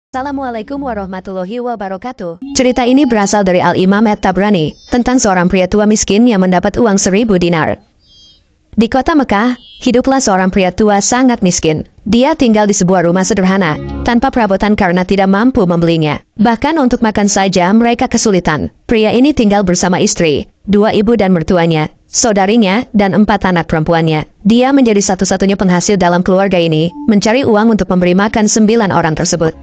Assalamualaikum warahmatullahi wabarakatuh. Cerita ini berasal dari Al-Imam At-Tabrani tentang seorang pria tua miskin yang mendapat uang 1000 dinar. Di kota Mekah, hiduplah seorang pria tua sangat miskin. Dia tinggal di sebuah rumah sederhana, tanpa perabotan karena tidak mampu membelinya. Bahkan untuk makan saja mereka kesulitan. Pria ini tinggal bersama istri, 2 ibu dan mertuanya, saudarinya, dan 4 anak perempuannya. Dia menjadi satu-satunya penghasil dalam keluarga ini, mencari uang untuk memberi makan 9 orang tersebut.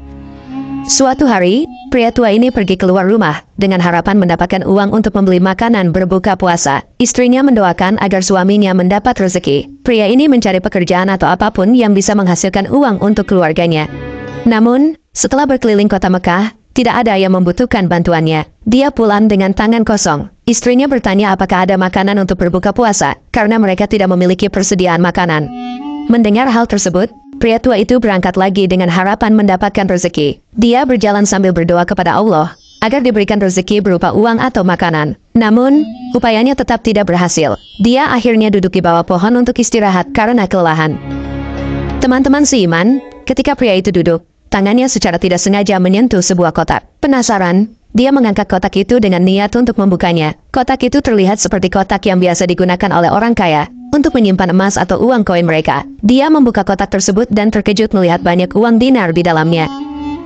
Suatu hari, pria tua ini pergi keluar rumah dengan harapan mendapatkan uang untuk membeli makanan berbuka puasa. Istrinya mendoakan agar suaminya mendapat rezeki. Pria ini mencari pekerjaan atau apapun yang bisa menghasilkan uang untuk keluarganya. Namun, setelah berkeliling kota Mekah, tidak ada yang membutuhkan bantuannya. Dia pulang dengan tangan kosong. Istrinya bertanya apakah ada makanan untuk berbuka puasa, karena mereka tidak memiliki persediaan makanan. Mendengar hal tersebut, pria tua itu berangkat lagi dengan harapan mendapatkan rezeki. Dia berjalan sambil berdoa kepada Allah agar diberikan rezeki berupa uang atau makanan. Namun, upayanya tetap tidak berhasil. Dia akhirnya duduk di bawah pohon untuk istirahat karena kelelahan. Teman-teman seiman, ketika pria itu duduk, tangannya secara tidak sengaja menyentuh sebuah kotak. Penasaran, dia mengangkat kotak itu dengan niat untuk membukanya. Kotak itu terlihat seperti kotak yang biasa digunakan oleh orang kaya untuk menyimpan emas atau uang koin mereka. Dia membuka kotak tersebut dan terkejut melihat banyak uang dinar di dalamnya.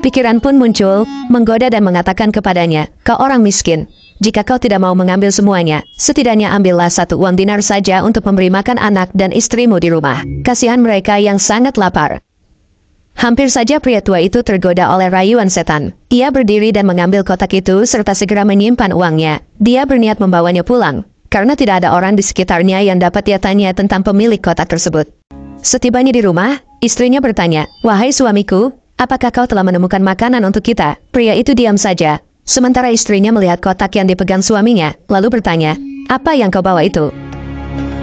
Pikiran pun muncul, menggoda dan mengatakan kepadanya, "Kau orang miskin. Jika kau tidak mau mengambil semuanya, setidaknya ambillah 1 uang dinar saja untuk memberi makan anak dan istrimu di rumah. Kasihan mereka yang sangat lapar." Hampir saja pria tua itu tergoda oleh rayuan setan. Ia berdiri dan mengambil kotak itu serta segera menyimpan uangnya. Dia berniat membawanya pulang, karena tidak ada orang di sekitarnya yang dapat dia tanya tentang pemilik kotak tersebut. Setibanya di rumah, istrinya bertanya, "Wahai suamiku, apakah kau telah menemukan makanan untuk kita?" Pria itu diam saja, sementara istrinya melihat kotak yang dipegang suaminya, lalu bertanya, "Apa yang kau bawa itu?"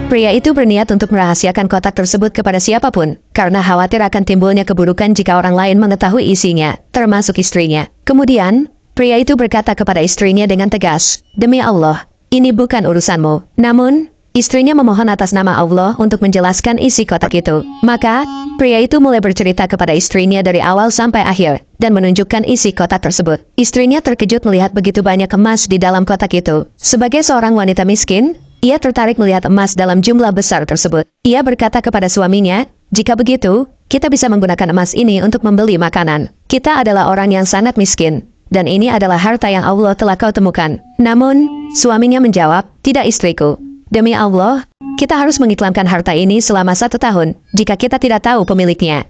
Pria itu berniat untuk merahasiakan kotak tersebut kepada siapapun, karena khawatir akan timbulnya keburukan jika orang lain mengetahui isinya, termasuk istrinya. Kemudian, pria itu berkata kepada istrinya dengan tegas, "Demi Allah, ini bukan urusanmu." Namun, istrinya memohon atas nama Allah untuk menjelaskan isi kotak itu. Maka, pria itu mulai bercerita kepada istrinya dari awal sampai akhir, dan menunjukkan isi kotak tersebut. Istrinya terkejut melihat begitu banyak emas di dalam kotak itu. Sebagai seorang wanita miskin, ia tertarik melihat emas dalam jumlah besar tersebut. Ia berkata kepada suaminya, "Jika begitu, kita bisa menggunakan emas ini untuk membeli makanan. Kita adalah orang yang sangat miskin, dan ini adalah harta yang Allah telah kau temukan." Namun, suaminya menjawab, "Tidak istriku. Demi Allah, kita harus mengiklankan harta ini selama 1 tahun, jika kita tidak tahu pemiliknya.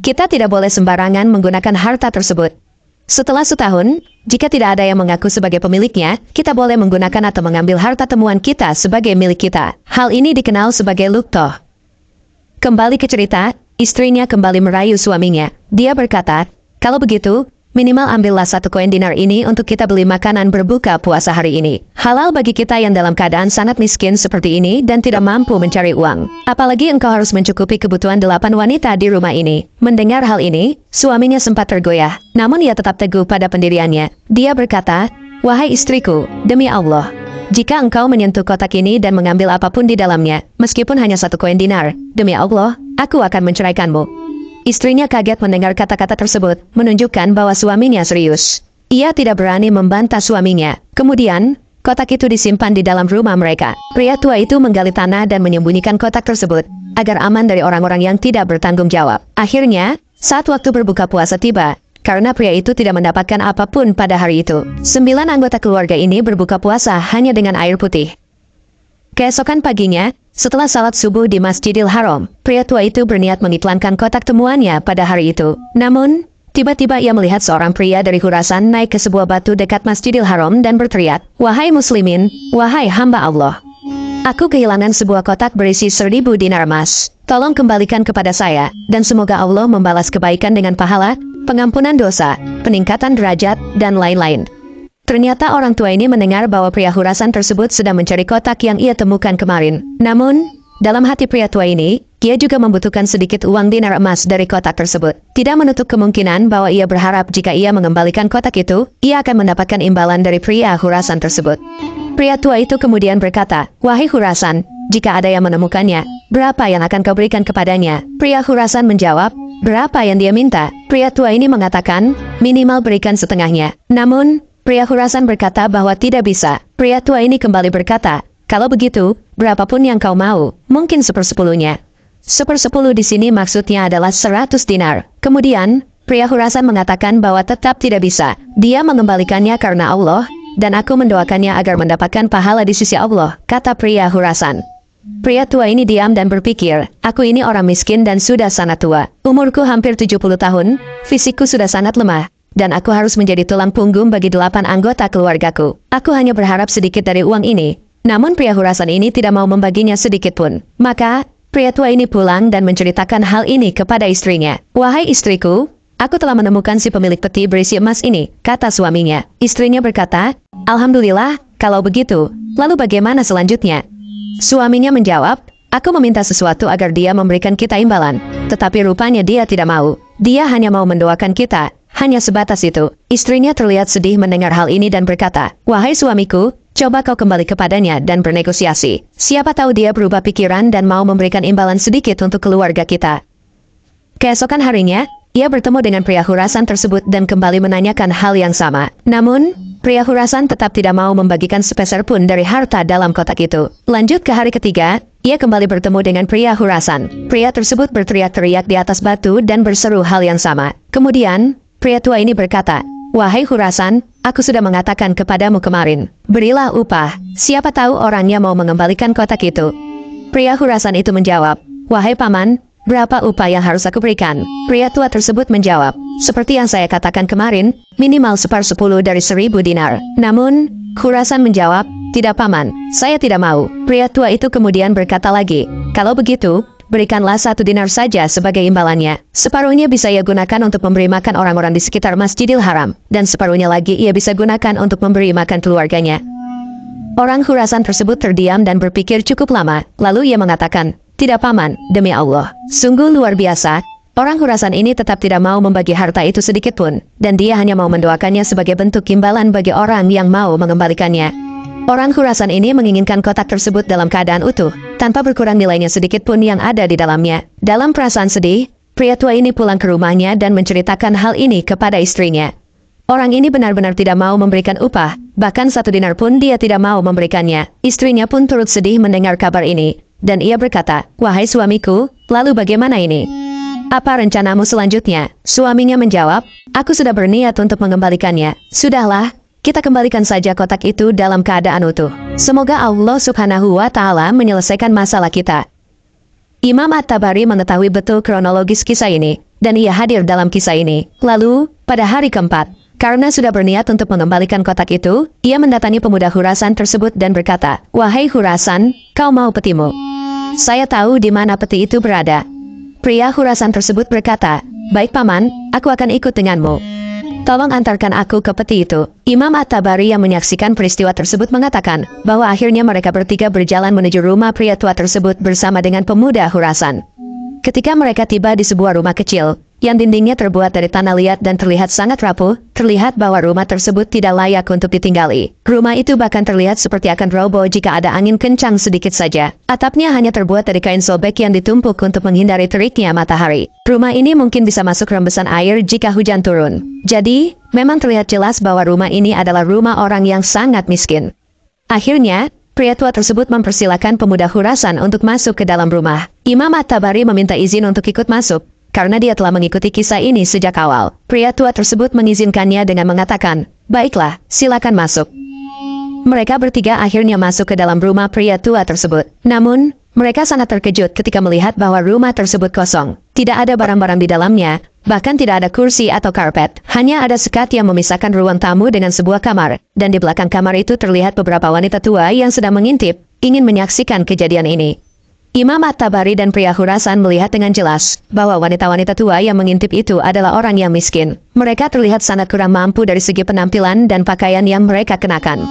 Kita tidak boleh sembarangan menggunakan harta tersebut. Setelah 1 tahun, jika tidak ada yang mengaku sebagai pemiliknya, kita boleh menggunakan atau mengambil harta temuan kita sebagai milik kita." Hal ini dikenal sebagai luqtah. Kembali ke cerita, istrinya kembali merayu suaminya. Dia berkata, "Kalau begitu, minimal ambillah 1 koin dinar ini untuk kita beli makanan berbuka puasa hari ini. Halal bagi kita yang dalam keadaan sangat miskin seperti ini dan tidak mampu mencari uang. Apalagi engkau harus mencukupi kebutuhan 8 wanita di rumah ini." Mendengar hal ini, suaminya sempat tergoyah, namun ia tetap teguh pada pendiriannya. Dia berkata, "Wahai istriku, demi Allah, jika engkau menyentuh kotak ini dan mengambil apapun di dalamnya, meskipun hanya 1 koin dinar, demi Allah, aku akan menceraikanmu." Istrinya kaget mendengar kata-kata tersebut, menunjukkan bahwa suaminya serius. Ia tidak berani membantah suaminya. Kemudian, kotak itu disimpan di dalam rumah mereka. Pria tua itu menggali tanah dan menyembunyikan kotak tersebut, agar aman dari orang-orang yang tidak bertanggung jawab. Akhirnya, saat waktu berbuka puasa tiba, karena pria itu tidak mendapatkan apapun pada hari itu, 9 anggota keluarga ini berbuka puasa hanya dengan air putih. Keesokan paginya, setelah salat subuh di Masjidil Haram, pria tua itu berniat mengiklankan kotak temuannya pada hari itu. Namun, tiba-tiba ia melihat seorang pria dari Khurasan naik ke sebuah batu dekat Masjidil Haram dan berteriak, "Wahai muslimin, wahai hamba Allah, aku kehilangan sebuah kotak berisi 1000 dinar emas. Tolong kembalikan kepada saya, dan semoga Allah membalas kebaikan dengan pahala, pengampunan dosa, peningkatan derajat, dan lain-lain." Ternyata orang tua ini mendengar bahwa pria Khurasan tersebut sedang mencari kotak yang ia temukan kemarin. Namun, dalam hati pria tua ini, ia juga membutuhkan sedikit uang dinar emas dari kotak tersebut. Tidak menutup kemungkinan bahwa ia berharap jika ia mengembalikan kotak itu, ia akan mendapatkan imbalan dari pria Khurasan tersebut. Pria tua itu kemudian berkata, "Wahai Khurasan, jika ada yang menemukannya, berapa yang akan kau berikan kepadanya?" Pria Khurasan menjawab, Berapa yang dia minta? Pria tua ini mengatakan, minimal berikan setengahnya. Namun, pria Khurasan berkata bahwa tidak bisa. Pria tua ini kembali berkata, kalau begitu, berapapun yang kau mau, mungkin 1/10-nya. 1/10 di sini maksudnya adalah 100 dinar. Kemudian, pria Khurasan mengatakan bahwa tetap tidak bisa. Dia mengembalikannya karena Allah, dan aku mendoakannya agar mendapatkan pahala di sisi Allah, kata pria Khurasan. Pria tua ini diam dan berpikir, aku ini orang miskin dan sudah sangat tua. Umurku hampir 70 tahun, fisikku sudah sangat lemah, dan aku harus menjadi tulang punggung bagi 8 anggota keluargaku. Aku hanya berharap sedikit dari uang ini. Namun pria Khurasan ini tidak mau membaginya sedikit pun. Maka, pria tua ini pulang dan menceritakan hal ini kepada istrinya. Wahai istriku, aku telah menemukan si pemilik peti berisi emas ini, kata suaminya. Istrinya berkata, Alhamdulillah, kalau begitu, lalu bagaimana selanjutnya? Suaminya menjawab, aku meminta sesuatu agar dia memberikan kita imbalan. Tetapi rupanya dia tidak mau. Dia hanya mau mendoakan kita. Hanya sebatas itu. Istrinya terlihat sedih mendengar hal ini dan berkata, wahai suamiku, coba kau kembali kepadanya dan bernegosiasi. Siapa tahu dia berubah pikiran dan mau memberikan imbalan sedikit untuk keluarga kita. Keesokan harinya, ia bertemu dengan pria Khurasan tersebut dan kembali menanyakan hal yang sama. Namun, pria Khurasan tetap tidak mau membagikan sepeser pun dari harta dalam kotak itu. Lanjut ke hari ketiga, ia kembali bertemu dengan pria Khurasan. Pria tersebut berteriak-teriak di atas batu dan berseru hal yang sama. Kemudian, pria tua ini berkata, wahai Khurasan, aku sudah mengatakan kepadamu kemarin, berilah upah. Siapa tahu orangnya mau mengembalikan kotak itu. Pria Khurasan itu menjawab, wahai paman, berapa upah yang harus aku berikan? Pria tua tersebut menjawab, seperti yang saya katakan kemarin, minimal 1/10 dari 1.000 dinar. Namun, Khurasan menjawab, tidak paman, saya tidak mau. Pria tua itu kemudian berkata lagi, kalau begitu, berikanlah 1 dinar saja sebagai imbalannya. Separuhnya bisa ia gunakan untuk memberi makan orang-orang di sekitar Masjidil Haram, dan separuhnya lagi ia bisa gunakan untuk memberi makan keluarganya. Orang Khurasan tersebut terdiam dan berpikir cukup lama, lalu ia mengatakan, tidak paman, demi Allah. Sungguh luar biasa, orang Khurasan ini tetap tidak mau membagi harta itu sedikit pun, dan dia hanya mau mendoakannya sebagai bentuk imbalan bagi orang yang mau mengembalikannya. Orang Khurasan ini menginginkan kotak tersebut dalam keadaan utuh, tanpa berkurang nilainya sedikit pun yang ada di dalamnya. Dalam perasaan sedih, pria tua ini pulang ke rumahnya dan menceritakan hal ini kepada istrinya. Orang ini benar-benar tidak mau memberikan upah, bahkan 1 dinar pun dia tidak mau memberikannya. Istrinya pun turut sedih mendengar kabar ini. Dan ia berkata, wahai suamiku, lalu bagaimana ini? Apa rencanamu selanjutnya? Suaminya menjawab, aku sudah berniat untuk mengembalikannya. Sudahlah, kita kembalikan saja kotak itu dalam keadaan utuh. Semoga Allah Subhanahu wa Ta'ala menyelesaikan masalah kita. Imam At-Tabari mengetahui betul kronologis kisah ini, dan ia hadir dalam kisah ini. Lalu, pada hari keempat, karena sudah berniat untuk mengembalikan kotak itu, ia mendatangi pemuda Khurasan tersebut dan berkata, wahai Khurasan, kau mau petimu? Saya tahu di mana peti itu berada. Pria Khurasan tersebut berkata, baik paman, aku akan ikut denganmu. Tolong antarkan aku ke peti itu. Imam At-Tabari yang menyaksikan peristiwa tersebut mengatakan, bahwa akhirnya mereka bertiga berjalan menuju rumah pria tua tersebut bersama dengan pemuda Khurasan. Ketika mereka tiba di sebuah rumah kecil, yang dindingnya terbuat dari tanah liat dan terlihat sangat rapuh, terlihat bahwa rumah tersebut tidak layak untuk ditinggali. Rumah itu bahkan terlihat seperti akan roboh jika ada angin kencang sedikit saja. Atapnya hanya terbuat dari kain sobek yang ditumpuk untuk menghindari teriknya matahari. Rumah ini mungkin bisa masuk rembesan air jika hujan turun. Jadi, memang terlihat jelas bahwa rumah ini adalah rumah orang yang sangat miskin. Akhirnya, pria tua tersebut mempersilahkan pemuda Khurasan untuk masuk ke dalam rumah. Imam At-Tabari meminta izin untuk ikut masuk, karena dia telah mengikuti kisah ini sejak awal. Pria tua tersebut mengizinkannya dengan mengatakan, baiklah, silakan masuk. Mereka bertiga akhirnya masuk ke dalam rumah pria tua tersebut. Namun, mereka sangat terkejut ketika melihat bahwa rumah tersebut kosong. Tidak ada barang-barang di dalamnya, bahkan tidak ada kursi atau karpet. Hanya ada sekat yang memisahkan ruang tamu dengan sebuah kamar, dan di belakang kamar itu terlihat beberapa wanita tua yang sedang mengintip, ingin menyaksikan kejadian ini. Imam At-Tabari dan pria Khurasan melihat dengan jelas bahwa wanita-wanita tua yang mengintip itu adalah orang yang miskin. Mereka terlihat sangat kurang mampu dari segi penampilan dan pakaian yang mereka kenakan.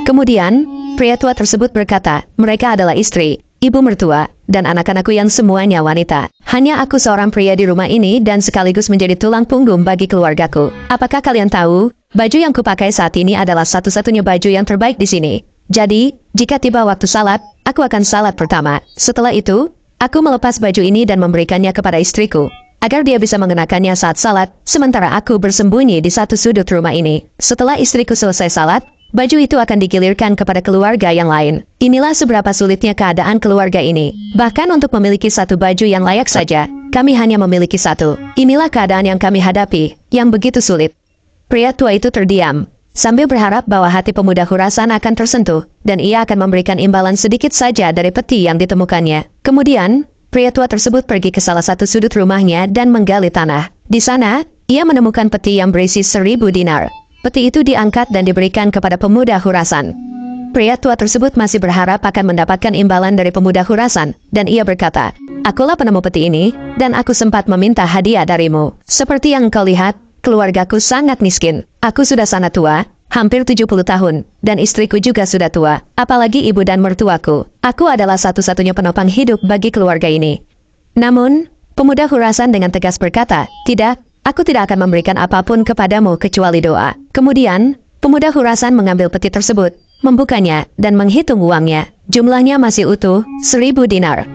Kemudian, pria tua tersebut berkata, mereka adalah istri, ibu mertua, dan anak-anakku yang semuanya wanita. Hanya aku seorang pria di rumah ini dan sekaligus menjadi tulang punggung bagi keluargaku. Apakah kalian tahu, baju yang kupakai saat ini adalah satu-satunya baju yang terbaik di sini. Jadi, jika tiba waktu salat, aku akan salat pertama. Setelah itu, aku melepas baju ini dan memberikannya kepada istriku. agar dia bisa mengenakannya saat salat, sementara aku bersembunyi di satu sudut rumah ini. Setelah istriku selesai salat, baju itu akan digilirkan kepada keluarga yang lain. Inilah seberapa sulitnya keadaan keluarga ini. Bahkan untuk memiliki satu baju yang layak saja, kami hanya memiliki satu. Inilah keadaan yang kami hadapi, yang begitu sulit. Pria tua itu terdiam, sambil berharap bahwa hati pemuda Khurasan akan tersentuh, dan ia akan memberikan imbalan sedikit saja dari peti yang ditemukannya. Kemudian, pria tua tersebut pergi ke salah satu sudut rumahnya dan menggali tanah. Di sana, ia menemukan peti yang berisi 1.000 dinar. Peti itu diangkat dan diberikan kepada pemuda Khurasan. Pria tua tersebut masih berharap akan mendapatkan imbalan dari pemuda Khurasan, dan ia berkata, "Akulah penemu peti ini, dan aku sempat meminta hadiah darimu. Seperti yang engkau lihat, keluargaku sangat miskin. Aku sudah sangat tua, hampir 70 tahun, dan istriku juga sudah tua, apalagi ibu dan mertuaku. Aku adalah satu-satunya penopang hidup bagi keluarga ini." Namun, pemuda Khurasan dengan tegas berkata, "Tidak, aku tidak akan memberikan apapun kepadamu kecuali doa." Kemudian, pemuda Khurasan mengambil peti tersebut, membukanya, dan menghitung uangnya. Jumlahnya masih utuh, 1.000 dinar.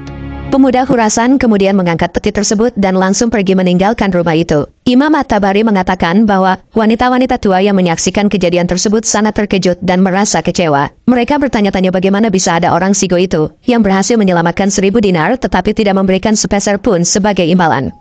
Pemuda Khurasan kemudian mengangkat peti tersebut dan langsung pergi meninggalkan rumah itu. Imam At-Tabari mengatakan bahwa wanita-wanita tua yang menyaksikan kejadian tersebut sangat terkejut dan merasa kecewa. Mereka bertanya-tanya bagaimana bisa ada orang Sigo itu yang berhasil menyelamatkan 1.000 dinar tetapi tidak memberikan sepeser pun sebagai imbalan.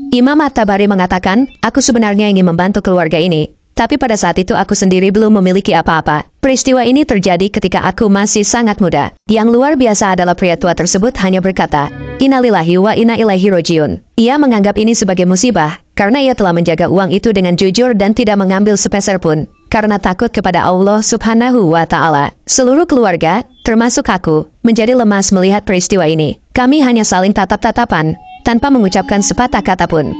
Imam At-Tabari mengatakan, "Aku sebenarnya ingin membantu keluarga ini, tapi pada saat itu aku sendiri belum memiliki apa-apa. Peristiwa ini terjadi ketika aku masih sangat muda." Yang luar biasa adalah pria tua tersebut hanya berkata, "Innalillahi wa inna ilaihi rojiun." Ia menganggap ini sebagai musibah, karena ia telah menjaga uang itu dengan jujur dan tidak mengambil sepeser pun, karena takut kepada Allah Subhanahu wa Ta'ala. Seluruh keluarga, termasuk aku, menjadi lemas melihat peristiwa ini. Kami hanya saling tatap-tatapan, tanpa mengucapkan sepatah kata pun.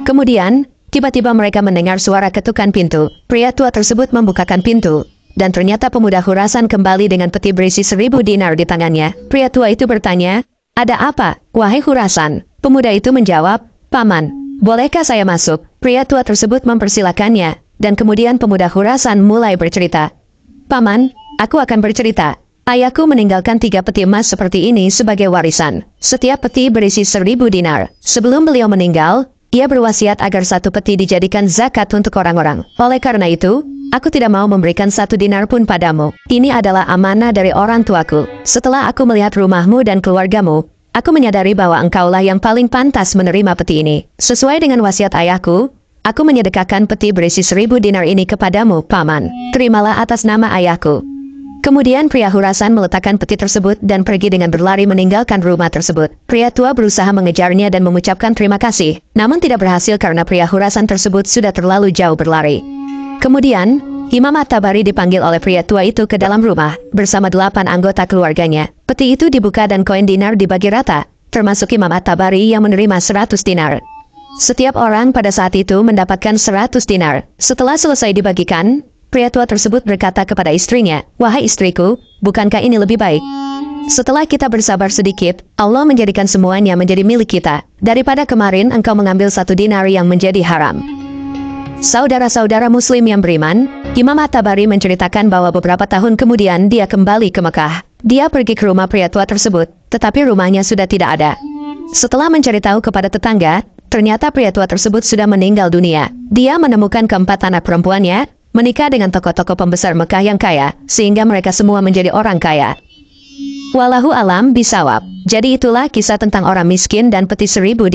Kemudian, tiba-tiba mereka mendengar suara ketukan pintu. Pria tua tersebut membukakan pintu, dan ternyata pemuda Khurasan kembali dengan peti berisi 1.000 dinar di tangannya. Pria tua itu bertanya, "Ada apa, wahai Khurasan?" Pemuda itu menjawab, "Paman, bolehkah saya masuk?" Pria tua tersebut mempersilakannya, dan kemudian pemuda Khurasan mulai bercerita. "Paman, aku akan bercerita. Ayahku meninggalkan 3 peti emas seperti ini sebagai warisan. Setiap peti berisi 1.000 dinar. Sebelum beliau meninggal, ia berwasiat agar satu peti dijadikan zakat untuk orang-orang. Oleh karena itu, aku tidak mau memberikan 1 dinar pun padamu. Ini adalah amanah dari orang tuaku. Setelah aku melihat rumahmu dan keluargamu, aku menyadari bahwa engkaulah yang paling pantas menerima peti ini. Sesuai dengan wasiat ayahku, aku menyedekahkan peti berisi 1.000 dinar ini kepadamu, Paman. Terimalah atas nama ayahku." Kemudian pria Khurasan meletakkan peti tersebut dan pergi dengan berlari meninggalkan rumah tersebut. Pria tua berusaha mengejarnya dan mengucapkan terima kasih, namun tidak berhasil karena pria Khurasan tersebut sudah terlalu jauh berlari. Kemudian, Imam At-Tabari dipanggil oleh pria tua itu ke dalam rumah, bersama 8 anggota keluarganya. Peti itu dibuka dan koin dinar dibagi rata, termasuk Imam At-Tabari yang menerima 100 dinar. Setiap orang pada saat itu mendapatkan 100 dinar. Setelah selesai dibagikan, pria tua tersebut berkata kepada istrinya, "Wahai istriku, bukankah ini lebih baik? Setelah kita bersabar sedikit, Allah menjadikan semuanya menjadi milik kita, daripada kemarin engkau mengambil 1 dinar yang menjadi haram." Saudara-saudara muslim yang beriman, Imam At-Tabari menceritakan bahwa beberapa tahun kemudian dia kembali ke Mekah. Dia pergi ke rumah pria tua tersebut, tetapi rumahnya sudah tidak ada. Setelah mencari tahu kepada tetangga, ternyata pria tua tersebut sudah meninggal dunia. Dia menemukan keempat anak perempuannya, menikah dengan tokoh-tokoh pembesar Mekah yang kaya, sehingga mereka semua menjadi orang kaya. Wallahu alam bisawab. Jadi itulah kisah tentang orang miskin dan peti 1.000 dinar.